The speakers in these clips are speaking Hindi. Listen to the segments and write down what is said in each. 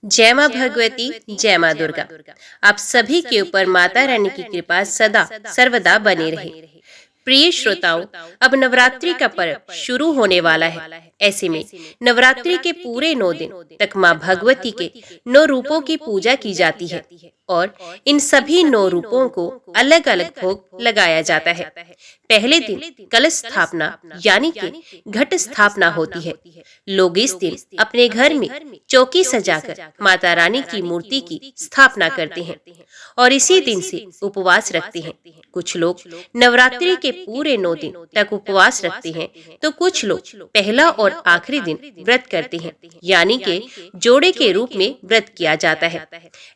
जय माँ भगवती, जय माँ दुर्गा। आप सभी के ऊपर माता रानी की कृपा सदा सर्वदा बनी रहे। प्रिय श्रोताओं, अब नवरात्रि का पर्व शुरू होने वाला है। ऐसे में नवरात्रि के पूरे 9 दिन तक माँ भगवती के 9 रूपों की पूजा की जाती है और इन सभी 9 रूपों को अलग अलग भोग लगाया जाता है। पहले दिन कलश स्थापना यानी कि घट स्थापना होती है। लोग इस दिन अपने घर में चौकी सजाकर माता रानी की मूर्ति की स्थापना करते हैं और इसी दिन से उपवास रखते हैं। कुछ लोग नवरात्रि के पूरे 9 दिन तक उपवास रखते हैं, तो कुछ लोग पहला और आखिरी दिन व्रत करते हैं, यानी कि जोड़े के रूप में व्रत किया जाता है।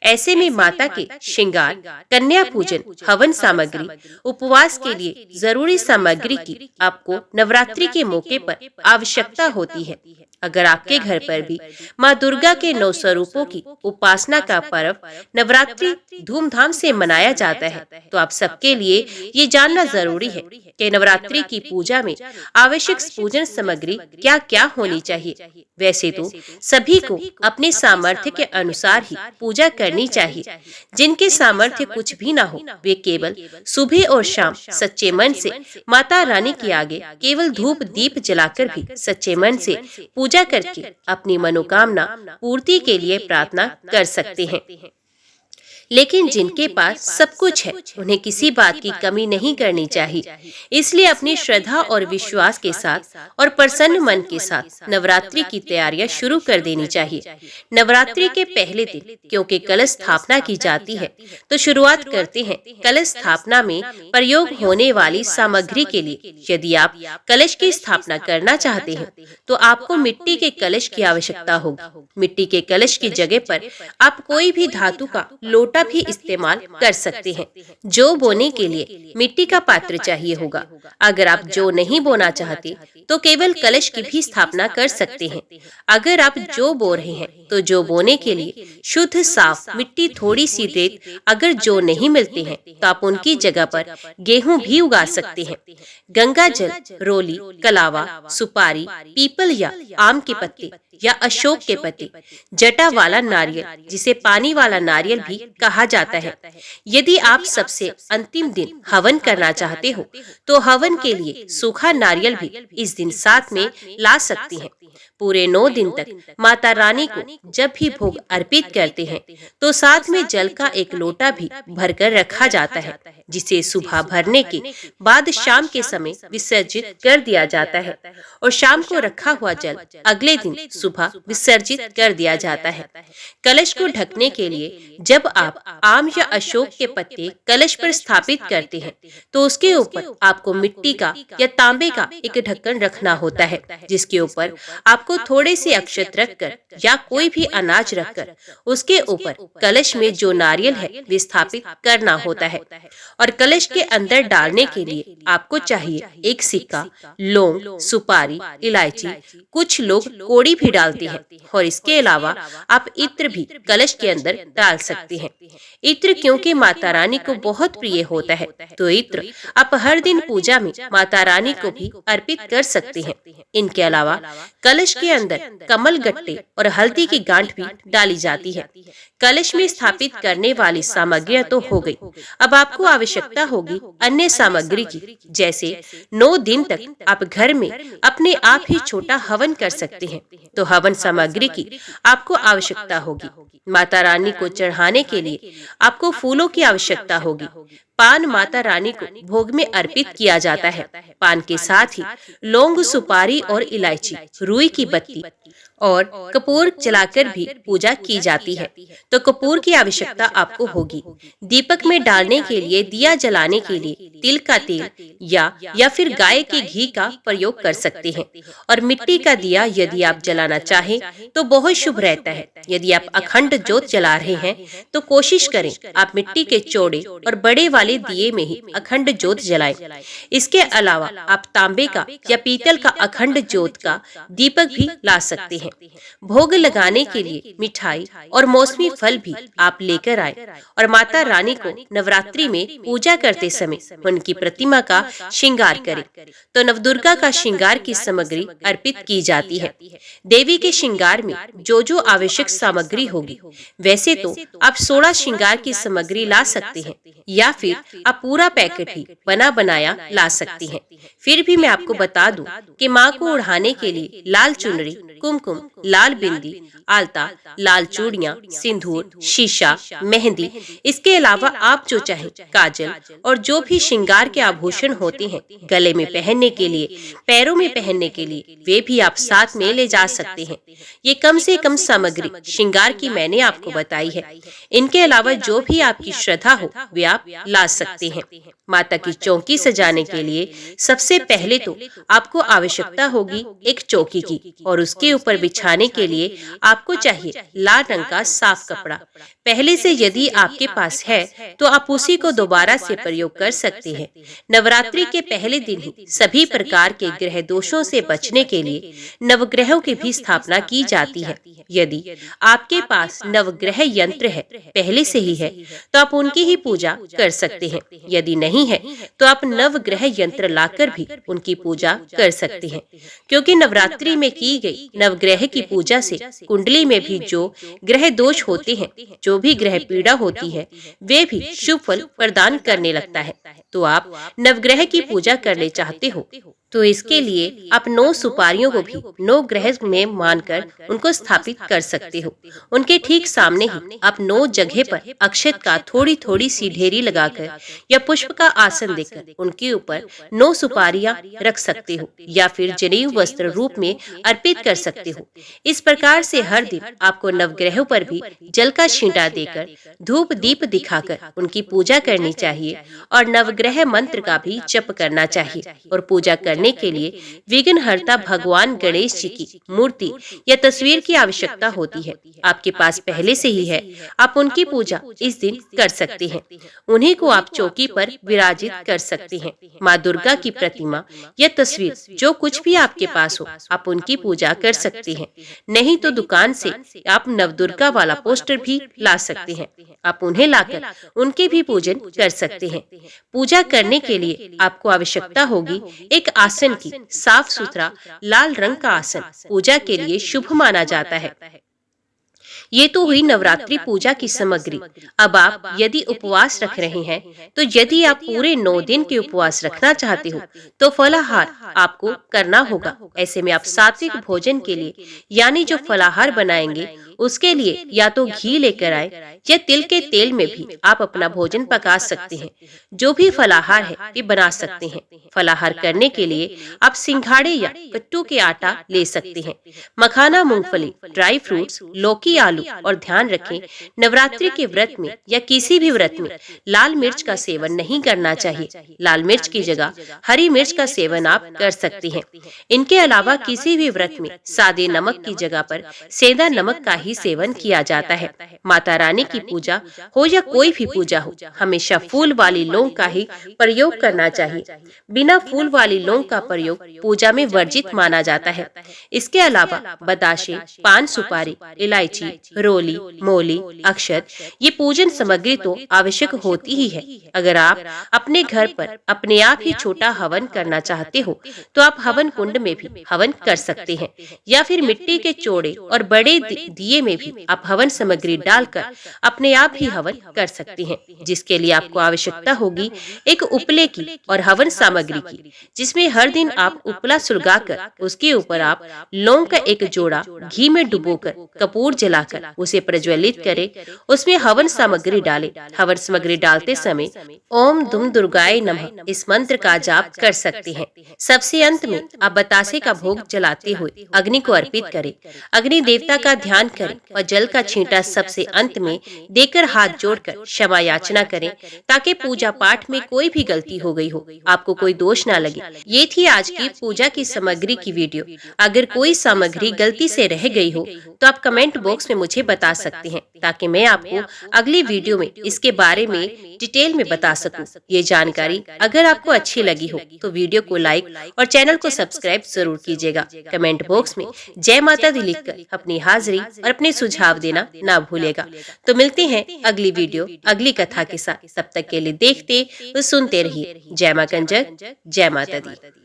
ऐसे में माता के श्रृंगार, कन्या पूजन, हवन सामग्री, उपवास के लिए जरूरी सामग्री की आपको नवरात्रि के मौके पर आवश्यकता होती है। अगर आपके घर पर भी माँ दुर्गा के 9 स्वरूपों की उपासना का पर्व नवरात्रि धूमधाम से मनाया जाता है, तो आप सबके लिए ये जानना जरूरी है कि नवरात्रि की पूजा में आवश्यक पूजन सामग्री क्या क्या होनी चाहिए। वैसे तो सभी को अपने सामर्थ्य के अनुसार ही पूजा करनी चाहिए। जिनके सामर्थ्य कुछ भी ना हो, वे केवल सुबह और शाम सच्चे मन से माता रानी के आगे केवल धूप दीप जलाकर भी सच्चे मन से पूजा करके अपनी मनोकामना पूर्ति के लिए प्रार्थना कर सकते हैं। लेकिन जिनके पास सब कुछ है, उन्हें किसी बात की कमी नहीं करनी चाहिए। इसलिए अपनी श्रद्धा और विश्वास के साथ और प्रसन्न मन के साथ नवरात्रि की तैयारियां शुरू कर देनी चाहिए। नवरात्रि के पहले दिन क्योंकि कलश स्थापना की जाती है, तो शुरुआत करते हैं कलश स्थापना में प्रयोग होने वाली सामग्री के लिए। यदि आप कलश की स्थापना करना चाहते हैं, तो आपको मिट्टी के कलश की आवश्यकता होगी। मिट्टी के कलश की जगह पर आप कोई भी धातु का लोटा भी इस्तेमाल कर सकते हैं। जौ बोने के लिए मिट्टी का पात्र चाहिए होगा। अगर आप जौ नहीं बोना चाहते, तो केवल कलश की भी स्थापना कर सकते हैं। अगर आप जौ बो रहे हैं, तो जौ बोने के लिए शुद्ध साफ मिट्टी, थोड़ी सी रेत, अगर जौ नहीं मिलते हैं, तो आप उनकी जगह पर गेहूं भी उगा सकते हैं। गंगा जल, रोली, कलावा, सुपारी, पीपल या आम के पत्ते या अशोक के पत्ते, जटा वाला नारियल, जिसे पानी वाला नारियल भी कहा जाता है। यदि आप सबसे अंतिम दिन हवन करना चाहते हो, तो हवन के लिए सूखा नारियल भी इस दिन साथ में ला सकती हैं। पूरे 9 दिन तक माता रानी को जब भी भोग अर्पित करते हैं, तो साथ में जल का एक लोटा भी भरकर रखा जाता है, जिसे सुबह भरने के बाद शाम के समय विसर्जित कर दिया जाता है और शाम को रखा हुआ जल अगले दिन सुबह विसर्जित कर दिया जाता है। कलश को ढकने के लिए जब आप आम या अशोक के पत्ते कलश पर स्थापित करते हैं, तो उसके ऊपर आपको मिट्टी का या तांबे का एक ढक्कन रखना होता है, जिसके ऊपर आपको थोड़े से अक्षत रखकर या कोई भी अनाज रखकर उसके ऊपर कलश में जो नारियल है वे स्थापित करना होता है। और कलश के अंदर डालने के लिए आपको चाहिए एक सिक्का, लौंग, सुपारी, इलायची, कुछ लोग कोड़ी भी डालते हैं और इसके अलावा आप इत्र भी कलश के अंदर डाल सकते हैं। इत्र क्योंकि माता रानी को बहुत प्रिय होता है, तो इत्र आप हर दिन पूजा में माता रानी को भी अर्पित कर सकते हैं। इनके अलावा कलश के अंदर कमल गट्टे और हल्दी की गांठ भी डाली जाती है। कलश में स्थापित करने वाली सामग्रियां तो हो गई, अब आपको आवश्यकता होगी अन्य सामग्री की। जैसे 9 दिन तक आप घर में अपने आप ही छोटा हवन कर सकते हैं, तो हवन सामग्री की आपको आवश्यकता होगी। माता रानी को चढ़ाने के लिए आपको फूलों की आवश्यकता होगी। पान माता रानी को भोग में अर्पित किया जाता है। पान के साथ ही लौंग, सुपारी और इलायची, रुई की बत्ती और कपूर जलाकर भी पूजा की जाती है, तो कपूर की आवश्यकता आपको होगी। दीपक में डालने के लिए, दिया जलाने के लिए तिल का तेल या फिर गाय के घी का प्रयोग कर सकते हैं। और मिट्टी का दिया यदि आप जलाना चाहें तो बहुत शुभ रहता है। यदि आप अखंड ज्योत जला रहे हैं, तो कोशिश करें आप मिट्टी के चौड़े और बड़े वाले दिए में ही अखंड ज्योत जलाएं। इसके अलावा आप तांबे का या पीतल का अखंड ज्योत का दीपक भी ला सकते हैं। हैं। भोग लगाने के लिए मिठाई और मौसमी फल भी आप लेकर आए और माता रानी को नवरात्रि में पूजा करते समय उनकी प्रतिमा का श्रृंगार करें। तो नवदुर्गा का श्रृंगार की सामग्री अर्पित की जाती है। देवी के श्रृंगार में जो जो आवश्यक सामग्री होगी, वैसे तो आप 16 श्रृंगार की सामग्री ला सकते हैं या फिर आप पूरा पैकेट ही बना बनाया ला सकती हैं। फिर भी मैं आपको बता दूं कि माँ को ओढ़ाने के लिए लाल चुनरी, कुमकुम, लाल बिंदी, आलता, लाल चूड़ियाँ, सिंदूर, शीशा, मेहंदी, इसके अलावा आप जो चाहे काजल और जो भी श्रृंगार के आभूषण होते हैं गले में पहनने के लिए, पैरों में पहनने के लिए, वे भी आप साथ में ले जा सकते हैं। ये कम से कम सामग्री श्रृंगार की मैंने आपको बताई है। इनके अलावा जो भी आपकी श्रद्धा हो वे आप ला सकते हैं। माता की चौकी सजाने के लिए सबसे पहले तो आपको आवश्यकता होगी एक चौकी की, और उसके ऊपर बिछाने के लिए आपको चाहिए लाल रंग का साफ कपड़ा। पहले से यदि आपके पास है तो आप उसी को दोबारा से प्रयोग कर सकते हैं। नवरात्रि के पहले दिन ही सभी प्रकार के ग्रह दोषों से बचने के लिए नवग्रहों की भी स्थापना की जाती है। यदि आपके पास नवग्रह यंत्र है, पहले से ही है, तो आप उनकी ही पूजा कर सकते हैं। यदि नहीं है तो आप नवग्रह यंत्र लाकर भी उनकी पूजा कर सकते हैं, क्योंकि नवरात्रि में की गई नवग्रह की पूजा से कुंडली में भी जो ग्रह दोष होते हैं, जो भी ग्रह पीड़ा होती है, वे भी शुभ फल प्रदान करने लगता है। तो आप नवग्रह की पूजा करने चाहते हो तो इसके लिए आप 9 सुपारियों को भी 9 ग्रह में मानकर उनको स्थापित कर सकते हो। उनके ठीक सामने ही आप 9 जगह पर अक्षत का थोड़ी थोड़ी सी ढेरी लगाकर या पुष्प का आसन देकर उनके ऊपर 9 सुपारियां रख सकते हो या फिर जनेऊ वस्त्र रूप में अर्पित कर सकते हो। इस प्रकार से हर दिन आपको नवग्रहों पर भी जल का छींटा देकर धूप दीप दिखाकर उनकी पूजा करनी चाहिए और नवग्रह मंत्र का भी जप करना चाहिए। और पूजा करने के लिए विघ्नहर्ता भगवान गणेश जी की मूर्ति या तस्वीर की आवश्यकता होती है। आपके पास पहले से ही है, आप उनकी पूजा इस दिन कर सकते हैं। उन्हीं को आप चौकी पर विराजित कर सकते हैं। माँ दुर्गा की प्रतिमा या तस्वीर जो कुछ भी आपके पास हो, आप उनकी पूजा कर सकते हैं। नहीं तो दुकान से आप नवदुर्गा वाला पोस्टर भी ला सकते हैं। आप उन्हें लाकर उनके भी पूजन कर सकते हैं। पूजा करने के लिए आपको आवश्यकता होगी एक आसन की। साफ सुथरा लाल रंग का आसन पूजा के लिए शुभ माना जाता है। ये तो हुई नवरात्रि पूजा की सामग्री। अब आप यदि उपवास रख रहे हैं तो यदि आप पूरे 9 दिन के उपवास रखना चाहते हो तो फलाहार आपको करना होगा। ऐसे में आप सात्विक भोजन के लिए यानी जो फलाहार बनाएंगे उसके लिए या तो घी लेकर आए या तिल के तेल में भी आप अपना भोजन पका सकते हैं। जो भी फलाहार है वे बना सकते हैं। फलाहार करने के लिए आप सिंघाड़े या कट्टू के आटा ले सकते हैं। मखाना, मूंगफली, ड्राई फ्रूट्स, लौकी, आलू। और ध्यान रखें, नवरात्रि के व्रत में या किसी भी व्रत में लाल मिर्च का सेवन नहीं करना चाहिए। लाल मिर्च की जगह हरी मिर्च का सेवन आप कर सकते हैं। इनके अलावा किसी भी व्रत में सादे नमक की जगह पर सेंधा नमक का ही सेवन किया जाता है। माता रानी की पूजा हो या कोई भी पूजा हो, हमेशा फूल वाली लौंग का ही प्रयोग करना चाहिए। बिना फूल वाली लौंग का प्रयोग पूजा में वर्जित माना जाता है। इसके अलावा बताशे, पान सुपारी, इलायची, रोली, मोली, अक्षत, ये पूजन सामग्री तो आवश्यक होती ही है। अगर आप अपने घर पर अपने आप ही छोटा हवन करना चाहते हो तो आप हवन कुंड में भी हवन कर सकते हैं या फिर मिट्टी के चौड़े और बड़े दिए में भी आप हवन सामग्री डालकर अपने आप ही हवन कर सकते हैं। जिसके लिए आपको आवश्यकता होगी एक उपले की और हवन सामग्री की, जिसमें हर दिन आप उपला सुलगाकर उसके ऊपर आप लौंग का एक जोड़ा घी में डुबोकर कपूर जलाकर उसे प्रज्वलित करें। उसमें हवन सामग्री डालें। हवन सामग्री डालते समय ओम दुम दुर्गाय नमः इस मंत्र का जाप कर सकते हैं। सबसे अंत में आप बतासे का भोग जलाते हुए अग्नि को अर्पित करें। अग्नि देवता का ध्यान करें और जल का छींटा सबसे अंत में देकर हाथ जोड़कर क्षमा याचना करें, ताकि पूजा पाठ में कोई भी गलती हो गई हो, आपको कोई दोष ना लगे। ये थी आज की पूजा की सामग्री की वीडियो। अगर कोई सामग्री गलती से रह गई हो तो आप कमेंट बॉक्स में मुझे बता सकते हैं। ताकि मैं आपको अगली वीडियो में इसके बारे में डिटेल में बता सकूं। ये जानकारी अगर आपको अच्छी लगी हो तो वीडियो को लाइक और चैनल को सब्सक्राइब जरूर कीजिएगा। कमेंट बॉक्स में जय माता दी लिखकर अपनी हाजिरी और अपने सुझाव देना ना भूलेगा। तो मिलते हैं अगली वीडियो अगली कथा के साथ। तब तक के लिए देखते और सुनते रहिए। जय मां कंजर, जय माता दी।